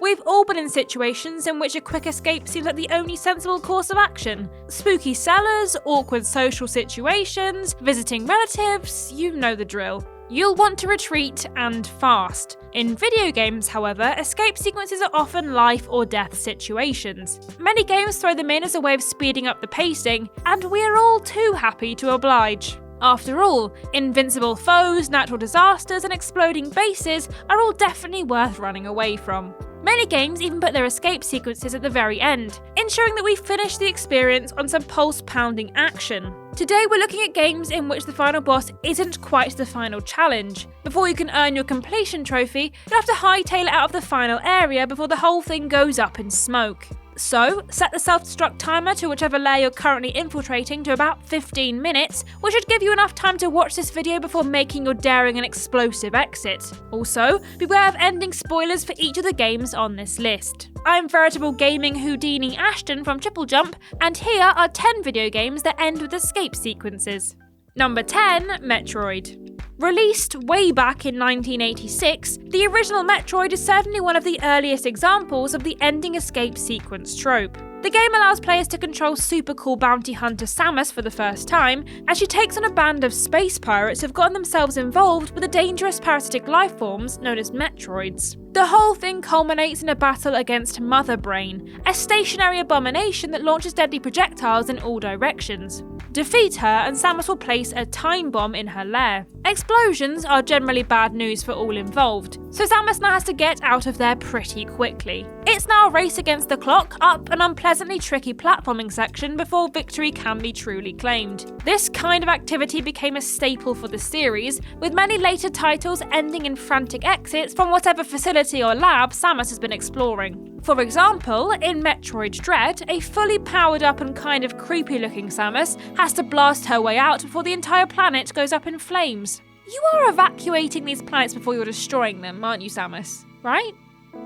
We've all been in situations in which a quick escape seems like the only sensible course of action. Spooky cellars, awkward social situations, visiting relatives, you know the drill. You'll want to retreat, and fast. In video games, however, escape sequences are often life or death situations. Many games throw them in as a way of speeding up the pacing, and we're all too happy to oblige. After all, invincible foes, natural disasters, and exploding bases are all definitely worth running away from. Many games even put their escape sequences at the very end, ensuring that we finish the experience on some pulse-pounding action. Today we're looking at games in which the final boss isn't quite the final challenge. Before you can earn your completion trophy, you'll have to hightail it out of the final area before the whole thing goes up in smoke. So, set the self-destruct timer to whichever layer you're currently infiltrating to about 15 minutes, which should give you enough time to watch this video before making your daring and explosive exit. Also, beware of ending spoilers for each of the games on this list. I'm veritable gaming Houdini Ashton from TripleJump, and here are 10 video games that end with escape sequences. Number 10, Metroid. Released way back in 1986, the original Metroid is certainly one of the earliest examples of the ending escape sequence trope. The game allows players to control super cool bounty hunter Samus for the first time, as she takes on a band of space pirates who've gotten themselves involved with the dangerous parasitic life forms known as Metroids. The whole thing culminates in a battle against Mother Brain, a stationary abomination that launches deadly projectiles in all directions. Defeat her and Samus will place a time bomb in her lair. Explosions are generally bad news for all involved, so Samus now has to get out of there pretty quickly. It's now a race against the clock up an unpleasantly tricky platforming section before victory can be truly claimed. This kind of activity became a staple for the series, with many later titles ending in frantic exits from whatever facility or lab Samus has been exploring. For example, in Metroid Dread, a fully powered up and kind of creepy looking Samus has to blast her way out before the entire planet goes up in flames. You are evacuating these planets before you're destroying them, aren't you, Samus? Right?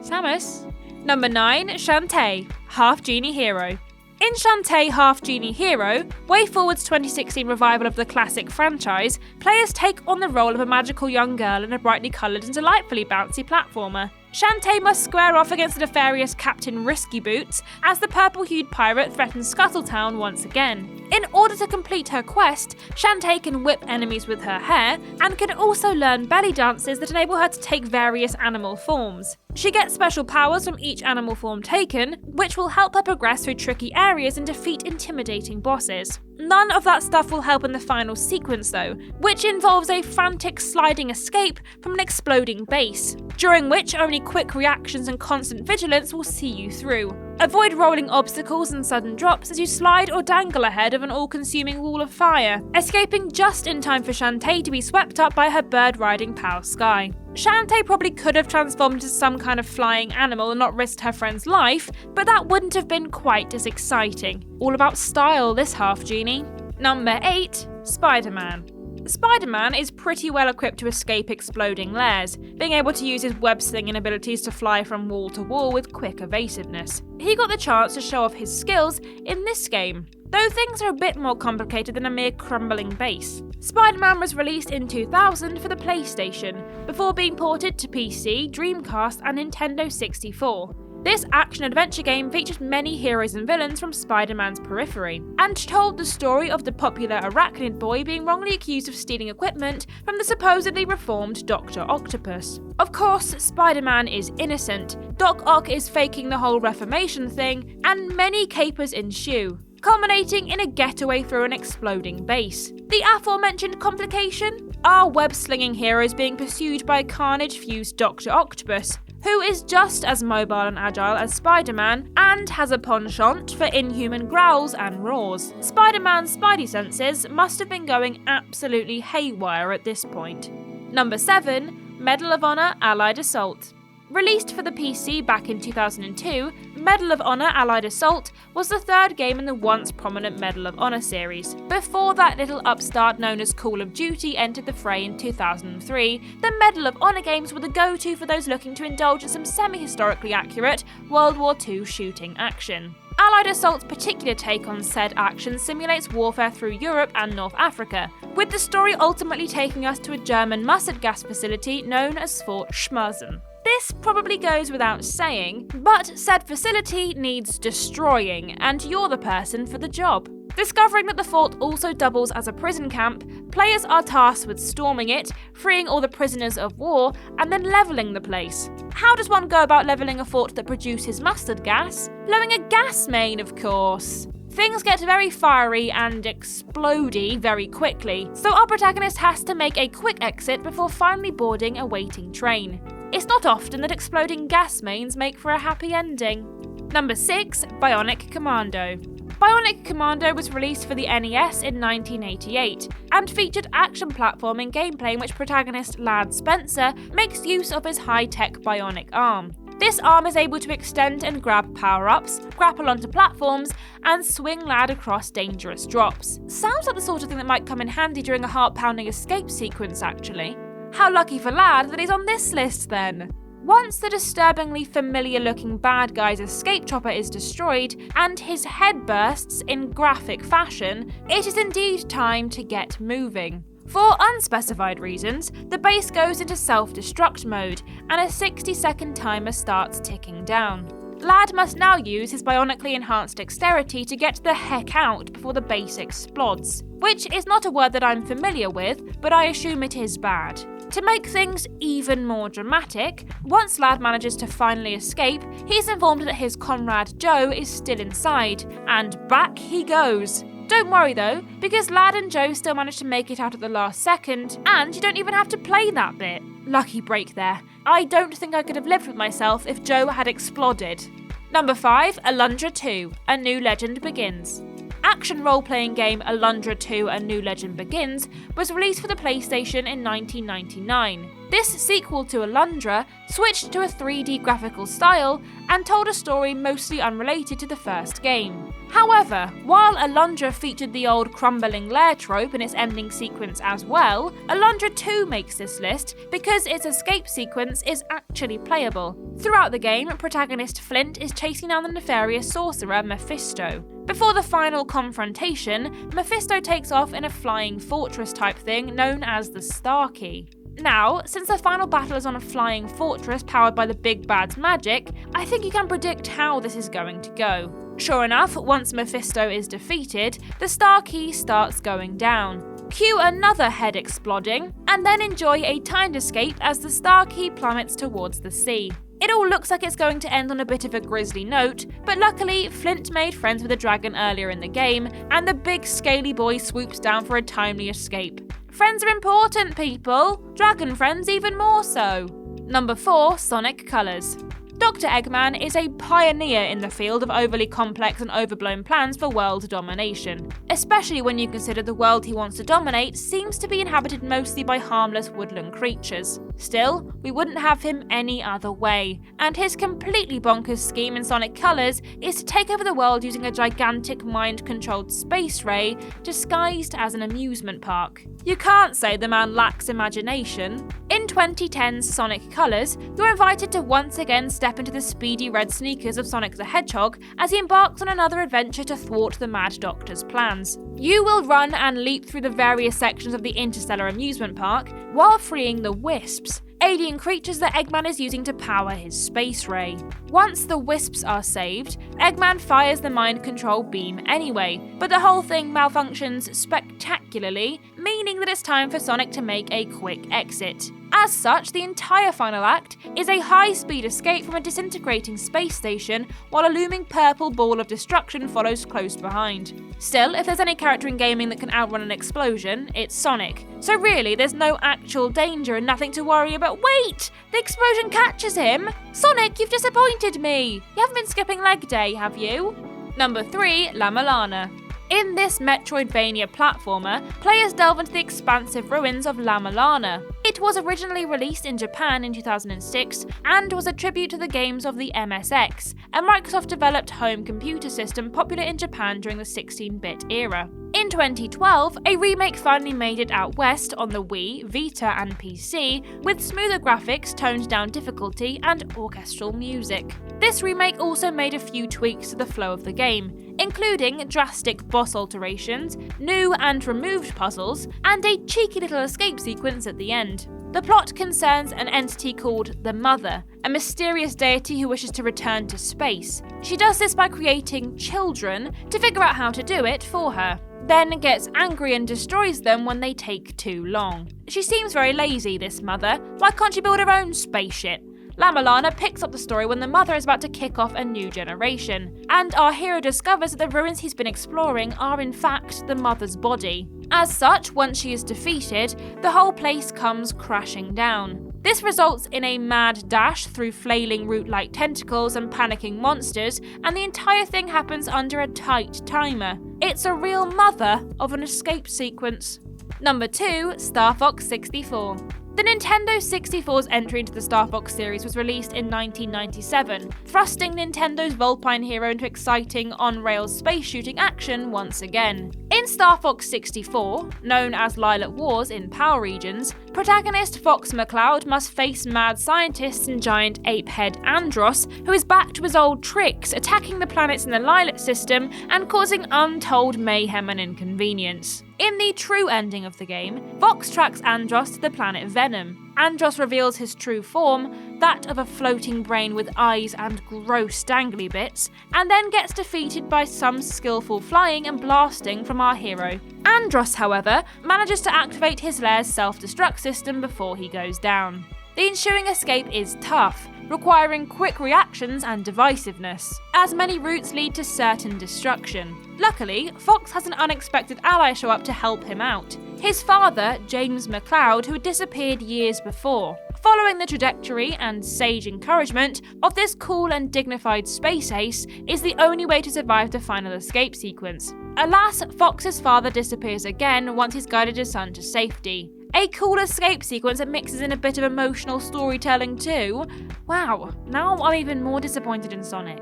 Samus? Number 9, Shantae, Half-Genie Hero. In Shantae Half-Genie Hero, WayForward's 2016 revival of the classic franchise, players take on the role of a magical young girl in a brightly coloured and delightfully bouncy platformer. Shantae must square off against the nefarious Captain Risky Boots as the purple-hued pirate threatens Scuttletown once again. In order to complete her quest, Shantae can whip enemies with her hair and can also learn belly dances that enable her to take various animal forms. She gets special powers from each animal form taken, which will help her progress through tricky areas and defeat intimidating bosses. None of that stuff will help in the final sequence though, which involves a frantic sliding escape from an exploding base, during which only quick reactions and constant vigilance will see you through. Avoid rolling obstacles and sudden drops as you slide or dangle ahead of an all-consuming wall of fire, escaping just in time for Shantae to be swept up by her bird-riding pal Sky. Shantae probably could have transformed into some kind of flying animal and not risked her friend's life, but that wouldn't have been quite as exciting. All about style, this Half-Genie. Number 8, Spider-Man. Spider-Man is pretty well equipped to escape exploding lairs, being able to use his web-slinging abilities to fly from wall to wall with quick evasiveness. He got the chance to show off his skills in this game, though things are a bit more complicated than a mere crumbling base. Spider-Man was released in 2000 for the PlayStation, before being ported to PC, Dreamcast and Nintendo 64. This action-adventure game features many heroes and villains from Spider-Man's periphery, and told the story of the popular arachnid boy being wrongly accused of stealing equipment from the supposedly reformed Dr. Octopus. Of course, Spider-Man is innocent, Doc Ock is faking the whole reformation thing, and many capers ensue, culminating in a getaway through an exploding base. The aforementioned complication? Our web-slinging heroes being pursued by carnage-fused Dr. Octopus, who is just as mobile and agile as Spider-Man and has a penchant for inhuman growls and roars. Spider-Man's spidey senses must have been going absolutely haywire at this point. Number 7, Medal of Honor Allied Assault. Released for the PC back in 2002, Medal of Honor Allied Assault was the third game in the once prominent Medal of Honor series. Before that little upstart known as Call of Duty entered the fray in 2003, the Medal of Honor games were the go-to for those looking to indulge in some semi-historically accurate World War II shooting action. Allied Assault's particular take on said action simulates warfare through Europe and North Africa, with the story ultimately taking us to a German mustard gas facility known as Fort Schmerzen. This probably goes without saying, but said facility needs destroying, and you're the person for the job. Discovering that the fort also doubles as a prison camp, players are tasked with storming it, freeing all the prisoners of war, and then levelling the place. How does one go about levelling a fort that produces mustard gas? Blowing a gas main, of course. Things get very fiery and explodey very quickly, so our protagonist has to make a quick exit before finally boarding a waiting train. It's not often that exploding gas mains make for a happy ending. Number 6. Bionic Commando. Bionic Commando was released for the NES in 1988 and featured action platforming gameplay in which protagonist Lad Spencer makes use of his high-tech bionic arm. This arm is able to extend and grab power-ups, grapple onto platforms, and swing Lad across dangerous drops. Sounds like the sort of thing that might come in handy during a heart-pounding escape sequence, actually. How lucky for Lad that he's on this list then. Once the disturbingly familiar-looking bad guy's escape chopper is destroyed and his head bursts in graphic fashion, it is indeed time to get moving. For unspecified reasons, the base goes into self-destruct mode and a 60-second timer starts ticking down. Lad must now use his bionically enhanced dexterity to get the heck out before the base explodes, which is not a word that I'm familiar with, but I assume it is bad. To make things even more dramatic, once Lad manages to finally escape, he's informed that his comrade Joe is still inside, and back he goes. Don't worry though, because Lad and Joe still manage to make it out at the last second, and you don't even have to play that bit. Lucky break there. I don't think I could have lived with myself if Joe had exploded. Number 5, Alundra 2, A New Legend Begins. Action role-playing game Alundra 2 A New Legend Begins was released for the PlayStation in 1999. This sequel to Alundra switched to a 3D graphical style and told a story mostly unrelated to the first game. However, while Alundra featured the old crumbling lair trope in its ending sequence as well, Alundra 2 makes this list because its escape sequence is actually playable. Throughout the game, protagonist Flint is chasing down the nefarious sorcerer Mephisto. Before the final confrontation, Mephisto takes off in a flying fortress type thing known as the Star Key. Now, since the final battle is on a flying fortress powered by the big bad's magic, I think you can predict how this is going to go. Sure enough, once Mephisto is defeated, the Star Key starts going down. Cue another head exploding, and then enjoy a timed escape as the Star Key plummets towards the sea. It all looks like it's going to end on a bit of a grisly note, but luckily Flint made friends with a dragon earlier in the game, and the big scaly boy swoops down for a timely escape. Friends are important, people! Dragon friends even more so! Number 4, Sonic Colors. Dr. Eggman is a pioneer in the field of overly complex and overblown plans for world domination, especially when you consider the world he wants to dominate seems to be inhabited mostly by harmless woodland creatures. Still, we wouldn't have him any other way, and his completely bonkers scheme in Sonic Colors is to take over the world using a gigantic mind-controlled space ray disguised as an amusement park. You can't say the man lacks imagination. In 2010's Sonic Colors, you're invited to once again step into the speedy red sneakers of Sonic the Hedgehog as he embarks on another adventure to thwart the Mad Doctor's plans. You will run and leap through the various sections of the Interstellar amusement park while freeing the Wisps, alien creatures that Eggman is using to power his space ray. Once the Wisps are saved, Eggman fires the mind control beam anyway, but the whole thing malfunctions spectacularly, meaning that it's time for Sonic to make a quick exit. As such, the entire final act is a high-speed escape from a disintegrating space station while a looming purple ball of destruction follows close behind. Still, if there's any character in gaming that can outrun an explosion, it's Sonic. So really, there's no actual danger and nothing to worry about. Wait! The explosion catches him! Sonic, you've disappointed me! You haven't been skipping leg day, have you? Number 3, La-Mulana. In this Metroidvania platformer, players delve into the expansive ruins of La-Mulana. It was originally released in Japan in 2006 and was a tribute to the games of the MSX, a Microsoft-developed home computer system popular in Japan during the 16-bit era. In 2012, a remake finally made it out west on the Wii, Vita and PC, with smoother graphics, toned-down difficulty, and orchestral music. This remake also made a few tweaks to the flow of the game, including drastic boss alterations, new and removed puzzles, and a cheeky little escape sequence at the end. The plot concerns an entity called the Mother, a mysterious deity who wishes to return to space. She does this by creating children to figure out how to do it for her, then gets angry and destroys them when they take too long. She seems very lazy, this Mother. Why can't she build her own spaceship? La-Mulana picks up the story when the Mother is about to kick off a new generation, and our hero discovers that the ruins he's been exploring are in fact the Mother's body. As such, once she is defeated, the whole place comes crashing down. This results in a mad dash through flailing root-like tentacles and panicking monsters, and the entire thing happens under a tight timer. It's a real mother of an escape sequence. Number 2, Star Fox 64. The Nintendo 64's entry into the Star Fox series was released in 1997, thrusting Nintendo's Vulpine hero into exciting on-rails space shooting action once again. In Star Fox 64, known as Lilac Wars in PAL regions, protagonist Fox McCloud must face mad scientists and giant ape-head Andross, who is back to his old tricks, attacking the planets in the Lilac system and causing untold mayhem and inconvenience. In the true ending of the game, Fox tracks Andross to the planet Venom. Andross reveals his true form, that of a floating brain with eyes and gross dangly bits, and then gets defeated by some skillful flying and blasting from our hero. Andross, however, manages to activate his lair's self-destruct system before he goes down. The ensuing escape is tough, requiring quick reactions and divisiveness, as many routes lead to certain destruction. Luckily, Fox has an unexpected ally show up to help him out. His father, James McCloud, who had disappeared years before. Following the trajectory and sage encouragement of this cool and dignified space ace is the only way to survive the final escape sequence. Alas, Fox's father disappears again once he's guided his son to safety. A cool escape sequence that mixes in a bit of emotional storytelling too. Wow, now I'm even more disappointed in Sonic.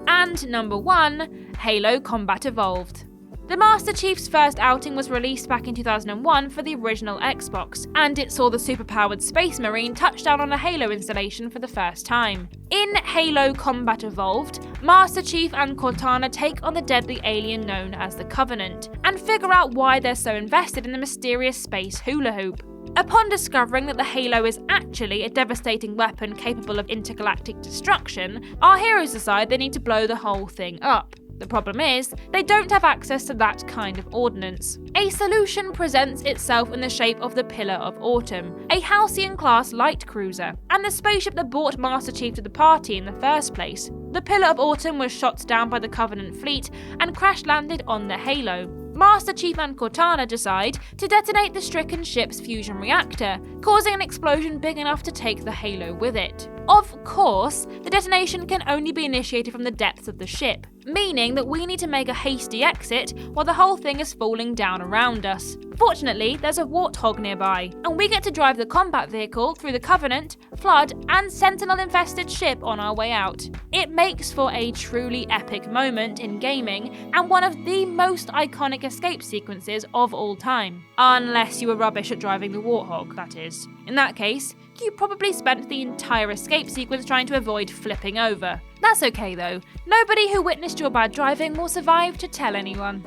And number 1, Halo Combat Evolved. The Master Chief's first outing was released back in 2001 for the original Xbox, and it saw the superpowered Space Marine touch down on a Halo installation for the first time. In Halo Combat Evolved, Master Chief and Cortana take on the deadly alien known as the Covenant, and figure out why they're so invested in the mysterious space hula hoop. Upon discovering that the Halo is actually a devastating weapon capable of intergalactic destruction, our heroes decide they need to blow the whole thing up. The problem is, they don't have access to that kind of ordnance. A solution presents itself in the shape of the Pillar of Autumn, a Halcyon-class light cruiser, and the spaceship that brought Master Chief to the party in the first place. The Pillar of Autumn was shot down by the Covenant fleet and crash-landed on the Halo. Master Chief and Cortana decide to detonate the stricken ship's fusion reactor, causing an explosion big enough to take the Halo with it. Of course, the detonation can only be initiated from the depths of the ship, meaning that we need to make a hasty exit while the whole thing is falling down around us. Fortunately, there's a warthog nearby, and we get to drive the combat vehicle through the Covenant, Flood, and Sentinel-infested ship on our way out. It makes for a truly epic moment in gaming, and one of the most iconic escape sequences of all time. Unless you were rubbish at driving the warthog, that is. In that case, you probably spent the entire escape sequence trying to avoid flipping over. That's okay though. Nobody who witnessed your bad driving will survive to tell anyone.